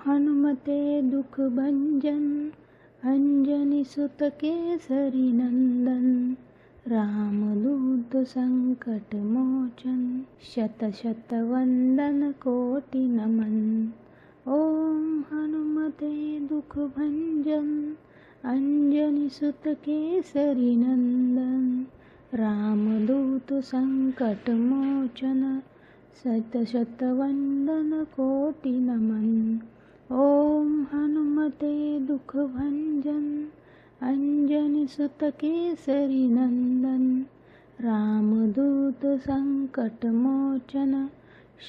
हनुमते दुःखभञ्जन अंजनी सुत केसरी नंदन। रामदूत संकट मोचन शत शत वंदन कोटि नमन। ओम हनुमते दुःखभञ्जन अंजनी सुत केसरी नंदन। रामदूत संकट मोचन शत शत वंदन कोटि नमन। ओम हनुमते दुःखभञ्जन अंजनी सुत केसरी नंदन। रामदूत संकट मोचन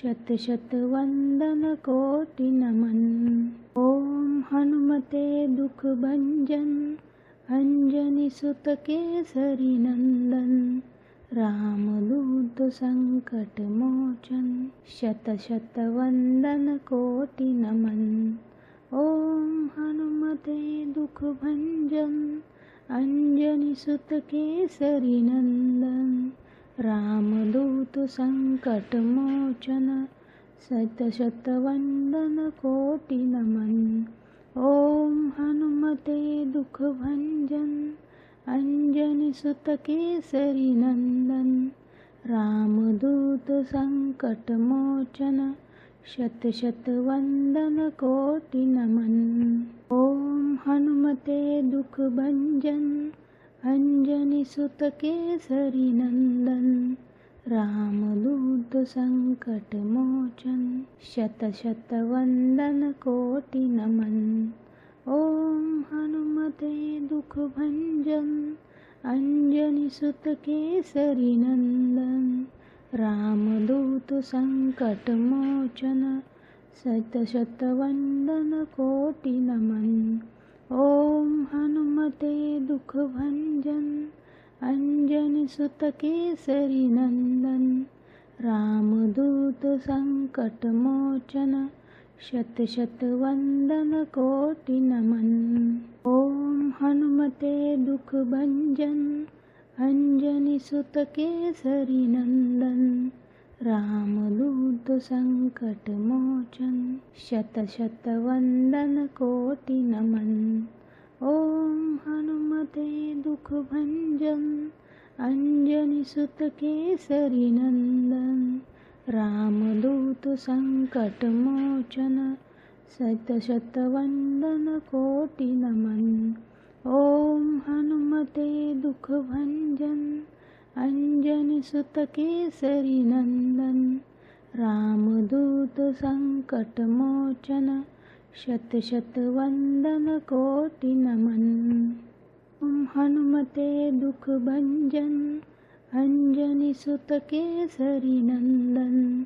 शत शत वंदन कोटि नमन। ओम हनुमते दुःखभञ्जन अंजनी सुत केसरी नंदन। रामदूत संकट मोचन शत शत वंदन कोटि नमन। ओम हनुमते दुःखभञ्जन अंजनी सुत केसरी नंदन। रामदूत संकट मोचन शत शत वंदन कोटि नमन। ओम हनुमते दुःखभञ्जन अंजनी सुत केसरी नंदन। रामदूत संकट मोचन शत शत वंदन कोटि नमन। ओम हनुमते दुःखभञ्जन अंजनी सुत केसरी नंदन। रामदूत संकट मोचन शत शत वंदन कोटि नमन। ओम हनुमते दुःखभञ्जन अंजनी सुत केसरी नंदन। रामदूत संकट मोचन शत शत वंदन कोटि नमन। ओम हनुमते दुःखभञ्जन अंजनी सुत केसरी नंदन। रामदूत संकट मोचन शत शत वंदन कोटि नमन। ओम हनुमते दुःखभञ्जन अंजनी सुत केसरी नंदन। रामदूत संकट मोचन शत शत वंदन कोटि नमन। ओम हनुमते दुःखभञ्जन अंजनी सुत केसरी नंदन। रामदूत संकट मोचन शत शत वंदन कोटि नमन। ओम हनुमते दुःखभञ्जन अंजनी सुत केसरी नंदन। रामदूत संकट मोचन शत शत वंदन कोटि नमन। ओम हनुमते दुःखभञ्जन अंजनी सुत केसरी नंदन।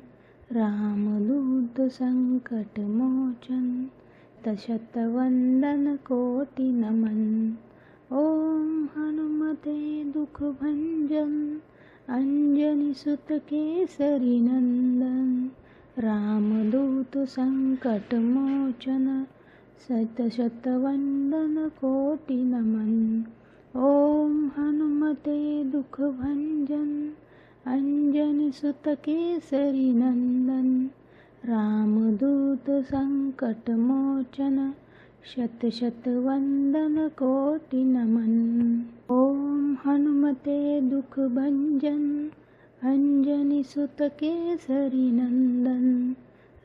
रामदूत संकट मोचन शत शत वंदन कोटि नमन। ओम हनुमते दुःखभञ्जन अंजनी सुत केसरी नंदन। रामदूत संकट मोचन शत शत वंदन कोटि नमन। ओम हनुमते दुःखभञ्जन अंजनी सुत केसरी नंदन। रामदूत संकट मोचन शत शत वंदन कोटि नमन। ओम हनुमते दुःखभञ्जन अंजनी सुत केसरी नंदन।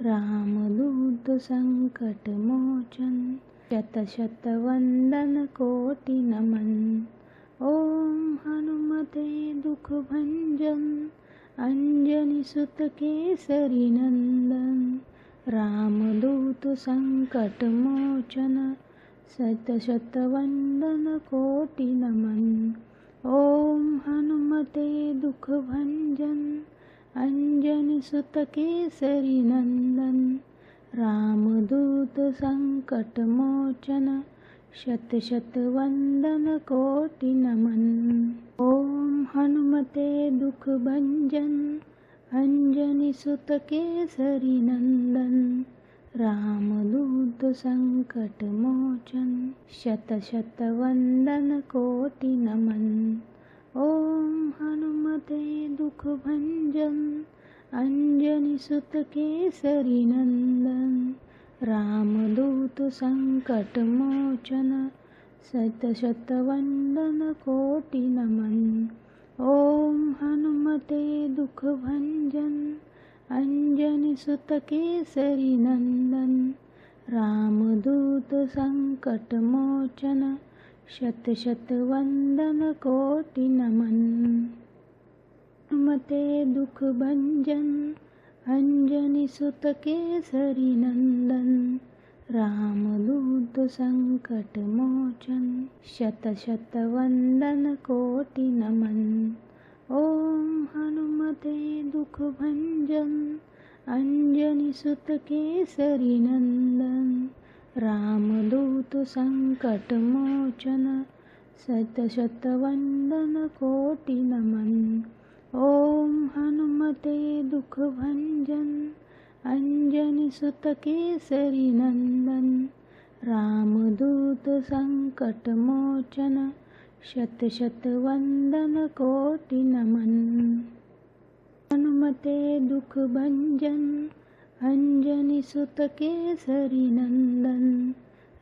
रामदूत संकट मोचन शत शत वंदन कोटि नमन। ओम हनुमते दुःखभञ्जन अंजनी सुत केसरी नंदन। रामदूत संकट मोचन शत शत वंदन कोटि नमन। ओम हनुमते दुःखभञ्जन अंजनी सुत केसरी नंदन। रामदूत संकट मोचन शत शत वंदन कोटि नमन। ओम हनुमते दुःखभञ्जन अंजनी सुत केसरी नंदन। रामदूत संकट मोचन शत शत वंदन कोटि नमन। ओम हनुमते दुःखभञ्जन अंजनी सुत केसरी नंदन। रामदूत रामदूत संकटमोचन शत वंदन कोटि नमन। ओम हनुमते दुख भंजन अंजनी सुत केसरी नंदन। रामदूत संकट मोचन शत वंदन कोटि नमन। हनुमते दुख भंजन अंजनी सुत केसरी नंदन। रामदूत संकट मोचन शत वंदन कोटि नमन। ओम हनुमते दुख भंजन अंजनी सुत केसरी नंदन। रामदूत संकट मोचन शत वंदन कोटि नमन। ओम हनुमते दुख भंजन अंजनी सुत केसरी नंदन। रामदूत संकट मोचन शत वंदन कोटि नमन। हनुमते दुख भंजन अंजनी सुत केसरी नंदन।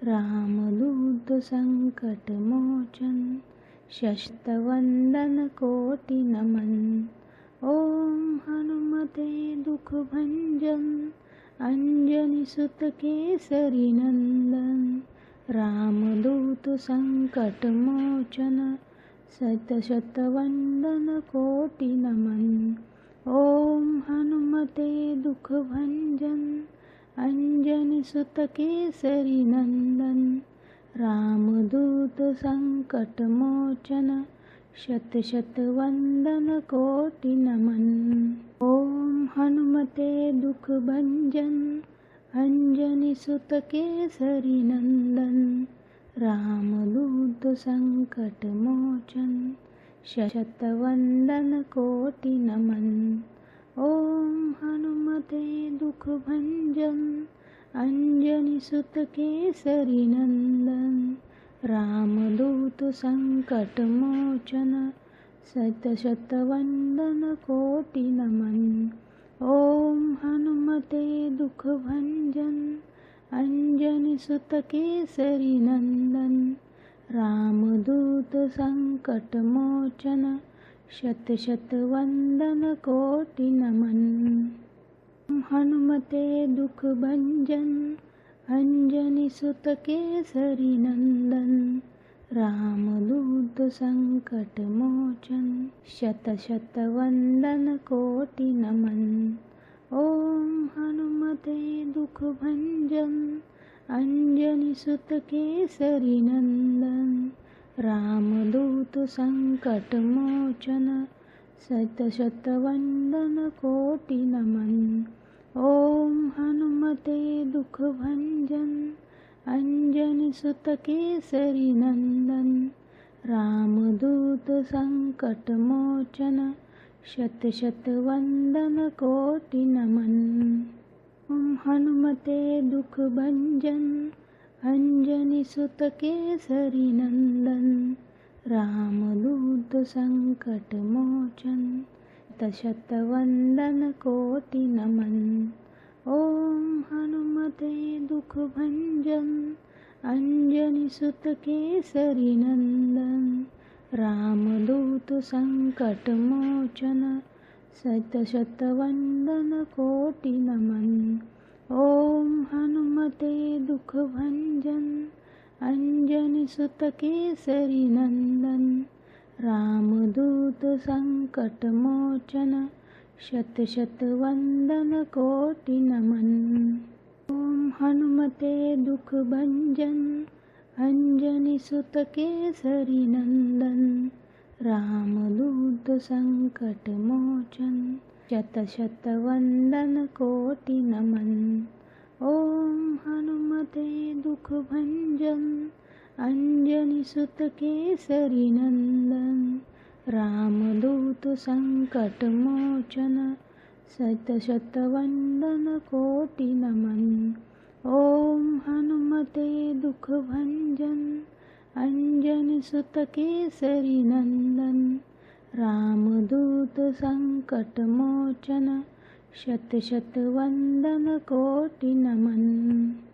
रामदूत संकट मोचन शत वंदन कोटि नमन। ओम हनुमते दुख भंजन अंजनी सुत केसरी नंदन। रामदूत संकट मोचन शत वंदन कोटि नमन। ओम हनुमते दुख भंजन अंजनी सुत केसरी नंदन। रामदूत संकट मोचन शत वंदन कोटि नमन। ओम हनुमते दुख भंजन अंजनी सुत केसरी नंदन। रामदूत संकट मोचन शत वंदन कोटि नमन। ओम हनुमते दुख भंजन अंजनी सुत केसरी नंदन। रामदूत संकट मोचन शत वंदन कोटि नमन। ओम हनुमते दुख भंजन अंजनी सुत केसरी नंदन। रामदूत संकट मोचन शत वंदन कोटि नमन। हनुमते दुख भंजन अंजनी सुत केसरी नंदन। रामदूत संकट मोचन शत वंदन कोटि नमन। ओम हनुमते दुख भंजन अंजनी सुत केसरी नंदन। रामदूत संकट मोचन शत वंदन कोटि नमन। ओम हनुमते दुख भंजन अंजनी सुत केसरी नंदन। रामदूत संकट मोचन शत वंदन कोटि नमन। ओम हनुमते दुख भंजन अंजनी सुत केसरी नंदन। रामदूत संकट मोचन शत वंदन कोटि नमन। ओम हनुमते दुख भंजन अंजनी सुत केसरी नंदन। रामदूत संकट मोचन शत वंदन कोटि नमन। ओम हनुमते दुख भंजन अंजनी सुत केसरी नंदन। रामदूत संकट मोचन शत वंदन कोटि नमन। ओम हनुमते दुख भंजन अंजनी सुत केसरी नंदन। रामदूत संकट मोचन शत वंदन कोटि नमन। ओम हनुमते दुख भंजन अंजनी सुत केसरी नंदन। रामदूत संकट मोचन शत वंदन कोटि नमन। ओम हनुमते दुख भंजन अंजनी सुत केसरी नंदन। रामदूत संकट मोचन शत वंदन कोटि नमन।